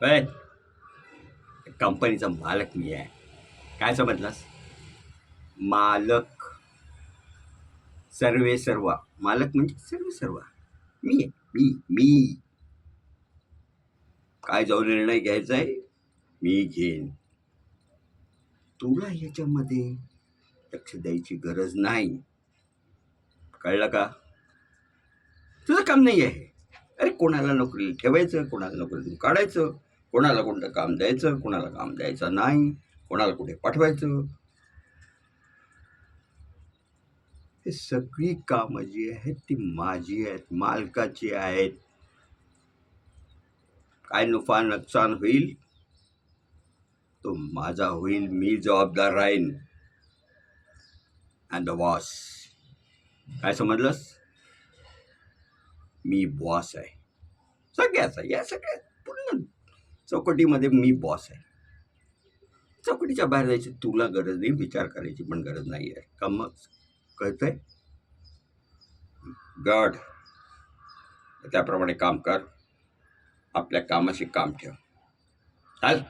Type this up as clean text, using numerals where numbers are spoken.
होय, कंपनीचा मालक मी आहे. काय समजलास? मालक, सर्वे सर्वा. मालक म्हणजे सर्वे सर्वा मी आहे. मी काय जो निर्णय घ्यायचा आहे मी घेईन. तुला याच्यामध्ये लक्ष द्यायची गरज नाही. कळलं का? तुझं काम नाही आहे. अरे कोणाला नोकरीला ठेवायचं, कोणाला नोकरीतून काढायचं, कोणाला कोणतं काम द्यायचं, कोणाला काम द्यायचं नाही, कोणाला कुठे पाठवायचं, हे सगळी कामं जी आहेत ती माझी आहेत, मालकाची आहेत. काय नुकसान नुकसान होईल तो माझा होईल. मी जबाबदार राहीन. And the boss. काय समजलंस? मी बॉस आहे सगळ्याचा. या सगळ्या पूर्ण चौकटीमध्ये मी बॉस आहे. चौकटीच्या बाहेर जायची तुला गरज नाही, विचार करायची पण गरज नाही आहे का? मग कळतंय? गड त्याप्रमाणे काम कर. आपल्या कामाशी काम ठेव. चाल.